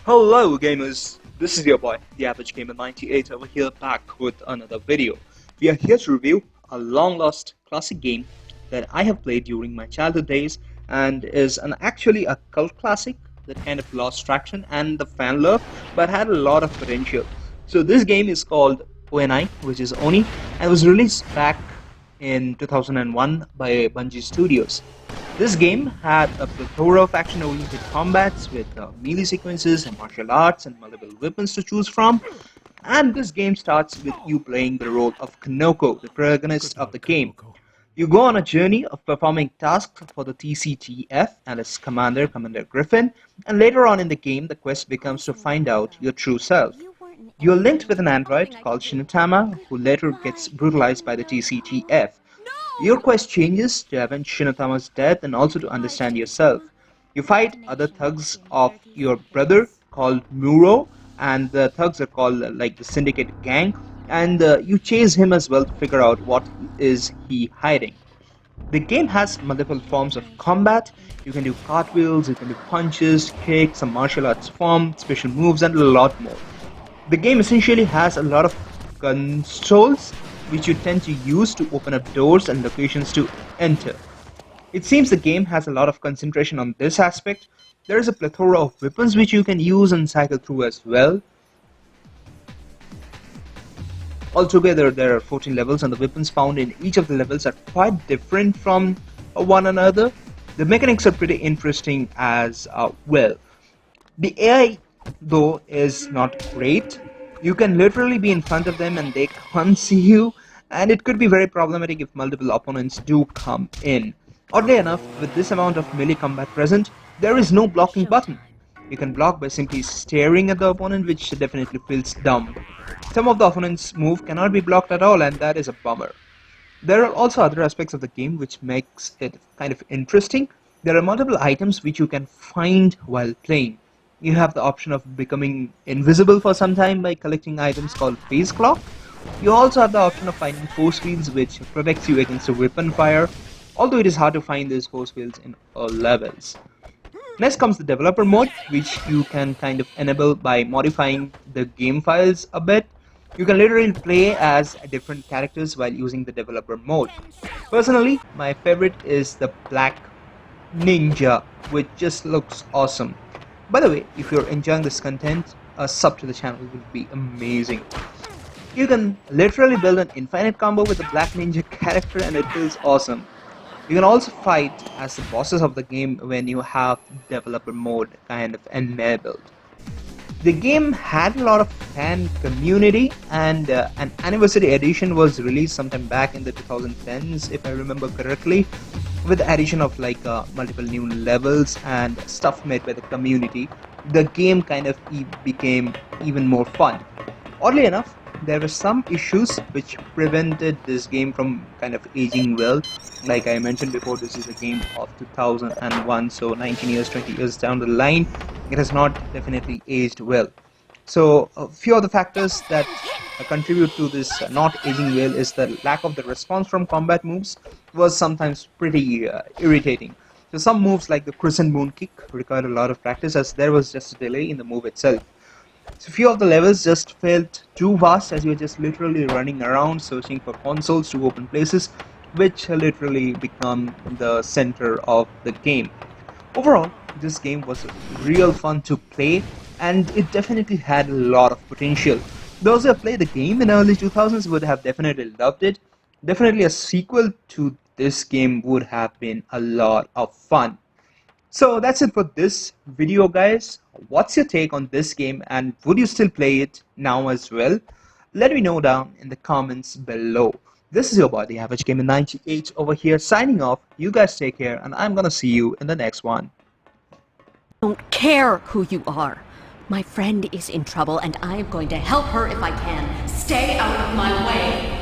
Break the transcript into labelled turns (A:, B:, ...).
A: Hello gamers, this is your boy, the average gamer 98 over here back with another video. We are here to review a long lost classic game that I have played during my childhood days and is actually a cult classic that kind of lost traction and the fan love but had a lot of potential. So this game is called Oni Ae, which is Oni, and was released back in 2001 by Bungie Studios. This game had a plethora of action-oriented combats with melee sequences and martial arts and multiple weapons to choose from. And this game starts with you playing the role of Konoko, the protagonist of the game. You go on a journey of performing tasks for the TCTF and its commander, Commander Griffin, and later on in the game the quest becomes to find out your true self. You're linked with an android called Shinatama, who later gets brutalized by the TCTF. Your quest changes to avenge Shinatama's death and also to understand yourself. You fight other thugs of your brother called Muro, and the thugs are called like the Syndicate Gang, and you chase him as well to figure out what is he hiding. The game has multiple forms of combat. You can do cartwheels, you can do punches, kicks, some martial arts form, special moves, and a lot more. The game essentially has a lot of consoles which you tend to use to open up doors and locations to enter. It seems the game has a lot of concentration on this aspect. There is a plethora of weapons which you can use and cycle through as well. Altogether there are 14 levels and the weapons found in each of the levels are quite different from one another. The mechanics are pretty interesting as well. The AI though is not great. You can literally be in front of them and they can't see you, and it could be very problematic if multiple opponents do come in. Oddly enough, with this amount of melee combat present, there is no blocking button. You can block by simply staring at the opponent, which definitely feels dumb. Some of the opponent's move cannot be blocked at all, and that is a bummer. There are also other aspects of the game which makes it kind of interesting. There are multiple items which you can find while playing. You have the option of becoming invisible for some time by collecting items called Phase Clock. You also have the option of finding force fields which protects you against a weapon fire, although it is hard to find these force fields in all levels. Next comes the developer mode, which you can kind of enable by modifying the game files a bit. You can literally play as different characters while using the developer mode. Personally, my favorite is the Black Ninja, which just looks awesome. By the way, if you're enjoying this content, a sub to the channel would be amazing. You can literally build an infinite combo with the Black Ninja character and it feels awesome. You can also fight as the bosses of the game when you have developer mode kind of enabled. The game had a lot of fan community, and an anniversary edition was released sometime back in the 2010s if I remember correctly, with the addition of like multiple new levels and stuff made by the community. The game kind of became even more fun. Oddly enough, there were some issues which prevented this game from kind of aging well. Like I mentioned before, this is a game of 2001, so 19 years, 20 years down the line, it has not definitely aged well. So a few of the factors that contribute to this not aging well is the lack of the response from combat moves was sometimes pretty irritating. So some moves like the crescent moon kick required a lot of practice as there was just a delay in the move itself. So few of the levels just felt too vast as you were just literally running around searching for consoles to open places, which literally become the center of the game. Overall, this game was real fun to play, and it definitely had a lot of potential. Those who have played the game in early 2000s would have definitely loved it. Definitely a sequel to this game would have been a lot of fun. So that's it for this video, guys. What's your take on this game, and would you still play it now as well? Let me know down in the comments below. This is your boy, the Average Gamer 98 over here, signing off. You guys take care, and I'm gonna see you in the next one.
B: Don't care who you are. My friend is in trouble, and I am going to help her if I can. Stay out of my way.